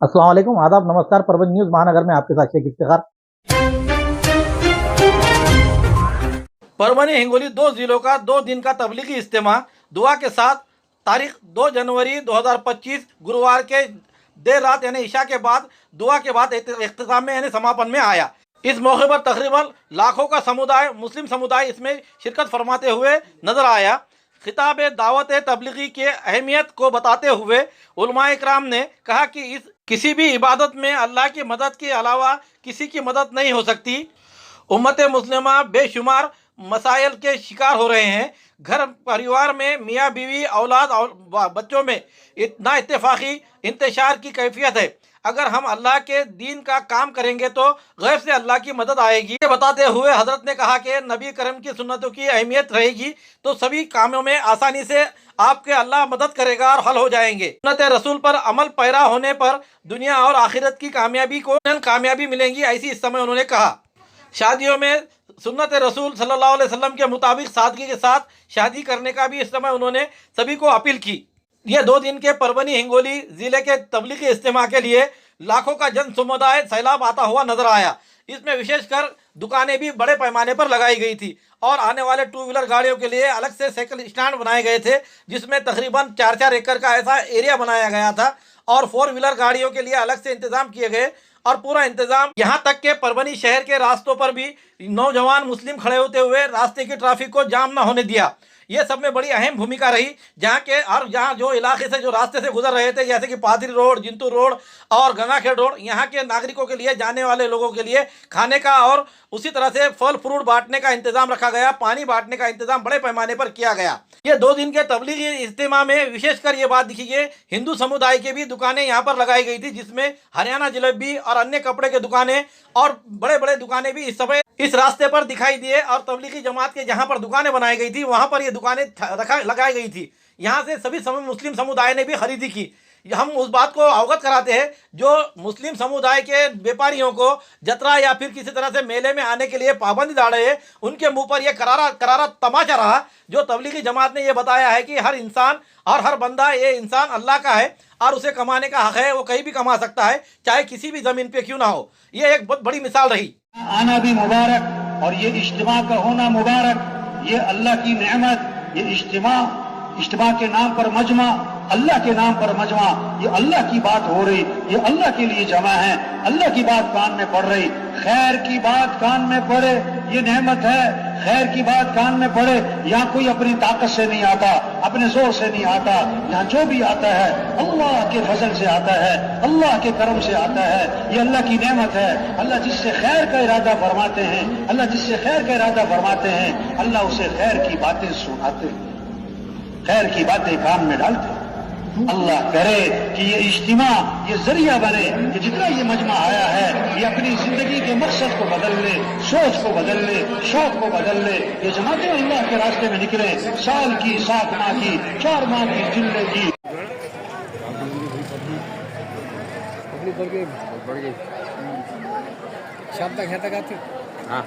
अस्सलाम वालेकुम, आदाब, नमस्कार। परवीन न्यूज़ महानगर में आपके साथ शेख इफ्तिखार। परभणी हिंगोली 2 जिलों का 2 दिन का तबलीगी इज्तिमा दुआ के साथ तारीख 2 जनवरी 2025 गुरुवार के देर रात यानी ईशा के बाद दुआ के बाद इख्तिताम में यानी समापन में आया। इस मौके पर तकरीबन लाखों का समुदाय मुस्लिम समुदाय इसमें शिरकत फरमाते हुए नजर आया। खिताब दावत तबलीगी के अहमियत को बताते हुए उलमाए इकराम ने कहा कि इस किसी भी इबादत में अल्लाह की मदद के अलावा किसी की मदद नहीं हो सकती। उम्मत मुस्लिमा बेशुमार मसाइल के शिकार हो रहे हैं। घर परिवार में मियाँ बीवी औलाद और बच्चों में इतना इत्तेफाकी इंतशार की कैफियत है। अगर हम अल्लाह के दीन का काम करेंगे तो गैब से अल्लाह की मदद आएगी। ये बताते हुए हजरत ने कहा कि नबी करम की सुन्नतों की अहमियत रहेगी तो सभी कामों में आसानी से आपके अल्लाह मदद करेगा और हल हो जाएंगे। सुन्नत रसूल पर अमल पैरा होने पर दुनिया और आखिरत की कामयाबी मिलेंगी, ऐसी इस समय उन्होंने कहा। शादियों में सुन्नत रसूल सल्लल्लाहु अलैहि वसल्लम के मुताबिक सादगी के साथ शादी करने का भी इस समय उन्होंने सभी को अपील की। ये 2 दिन के परभणी हिंगोली जिले के तबलीगी इज्तिमा के लिए लाखों का जन समुदाय सैलाब आता हुआ नजर आया। इसमें विशेषकर दुकानें भी बड़े पैमाने पर लगाई गई थी और आने वाले 2 व्हीलर गाड़ियों के लिए अलग से साइकिल स्टैंड बनाए गए थे, जिसमें तकरीबन 4-4 एकड़ का ऐसा एरिया बनाया गया था और 4 व्हीलर गाड़ियों के लिए अलग से इंतजाम किए गए और पूरा इंतजाम यहाँ तक के परभणी शहर के रास्तों पर भी नौजवान मुस्लिम खड़े होते हुए रास्ते की ट्रैफिक को जाम न होने दिया। ये सब में बड़ी अहम भूमिका रही। जहाँ जो इलाके से जो रास्ते से गुजर रहे थे, जैसे कि पादरी रोड, जिंतू रोड और गंगाखेड़ रोड, यहाँ के नागरिकों के लिए, जाने वाले लोगों के लिए खाने का और उसी तरह से फल फ्रूट बांटने का इंतजाम रखा गया। पानी बांटने का इंतजाम बड़े पैमाने पर किया गया। ये 2 दिन के तबलीगी इज्तिमा में विशेषकर ये बात दिखी कि हिंदू समुदाय की भी दुकानें यहाँ पर लगाई गई थी, जिसमें हरियाणा जलेबी और अन्य कपड़े के दुकानें और बड़े बड़े दुकानें भी इस समय इस रास्ते पर दिखाई दिए। और तबलीगी जमात के जहाँ पर दुकानें बनाई गई थी वहाँ पर ये दुकानें लगाई गई थी। यहाँ से सभी मुस्लिम समुदाय ने भी खरीदी की। हम उस बात को अवगत कराते हैं जो मुस्लिम समुदाय के व्यापारियों को जतरा या फिर किसी तरह से मेले में आने के लिए पाबंदी डाल रहे हैं, उनके मुंह पर यह करारा तमाचा रहा। जो तबलीगी जमात ने यह बताया है कि हर इंसान और हर बंदा, ये इंसान अल्लाह का है और उसे कमाने का हक है, वो कहीं भी कमा सकता है, चाहे किसी भी जमीन पे क्यों ना हो। ये एक बहुत बड़ी मिसाल रही। आना भी मुबारक और ये इज्तिमा का होना मुबारक, ये अल्लाह की नेमत। ये इज्तिमा के नाम पर मजमा, अल्लाह के नाम पर मजमा, ये अल्लाह की बात हो रही, ये अल्लाह के लिए जमा है, अल्लाह की बात कान में पड़ रही। खैर की बात कान में पड़े, ये नेमत है। खैर की बात कान में पड़े। यहाँ कोई अपनी ताकत से नहीं आता, अपने जोर से नहीं आता। यहाँ जो भी आता है अल्लाह के फजल से आता है, अल्लाह के करम से आता है। ये अल्लाह की नेमत है। अल्लाह जिससे खैर का इरादा फरमाते हैं, अल्लाह जिससे खैर का इरादा फरमाते हैं, अल्लाह उसे खैर की बातें सुनाते हैं, खैर की बातें कान में डालते हैं। अल्लाह करे कि ये इज्तिमा ये जरिया बने कि जितना ये मजमा आया है ये अपनी जिंदगी के मकसद को बदल ले, सोच को बदल ले, शौक को बदल ले। ये जमातें अल्लाह के रास्ते में निकले, साल की, 7 माह की, 4 माह की जिंदगी शाम तक है तक आते। हाँ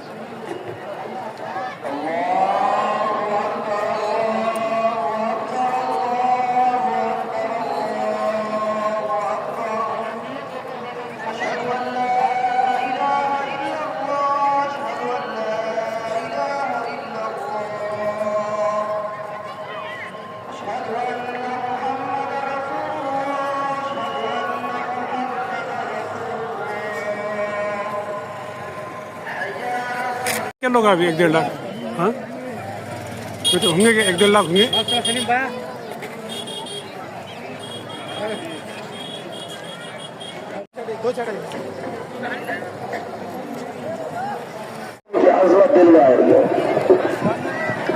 क्या लोग अभी 1-1.5 लाख? हाँ तो होंगे 1-1.5 लाख होंगे।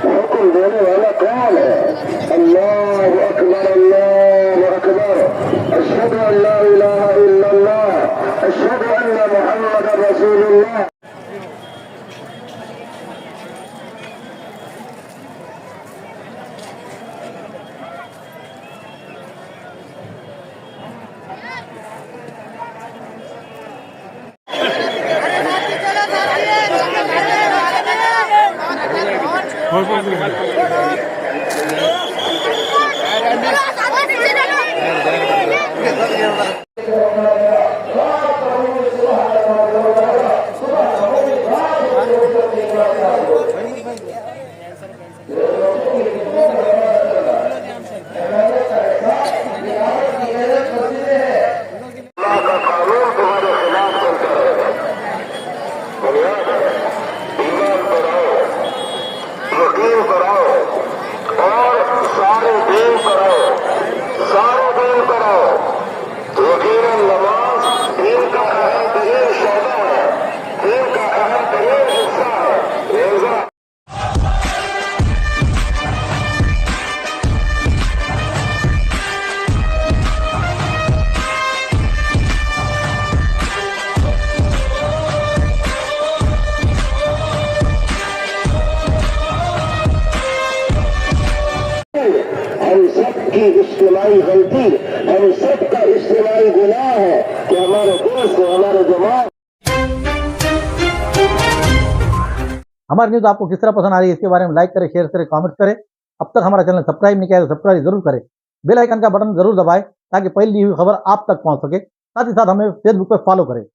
हुक्म देने वाला कौन है? अल्लाहु अकबर, अल्लाहु अकबर। अशहदु अल्ला इलाहा इल्लल्लाह, अशहदु अन्ना मुहम्मदर रसूलुल्लाह। और हम सबकी इज्तिमाई गलती, हम सबका इज्तिमाई गुनाह है कि हमारे दोस्त को, हमारे जमात। हमारी न्यूज आपको किस तरह पसंद आ रही है इसके बारे में लाइक करें, शेयर करें, कमेंट करें। अब तक हमारा चैनल सब्सक्राइब नहीं किया है तो सब्सक्राइब जरूर करें, बेल आइकन का बटन जरूर दबाएं ताकि पहली हुई खबर आप तक पहुंच सके। साथ ही साथ हमें फेसबुक पर फॉलो करें।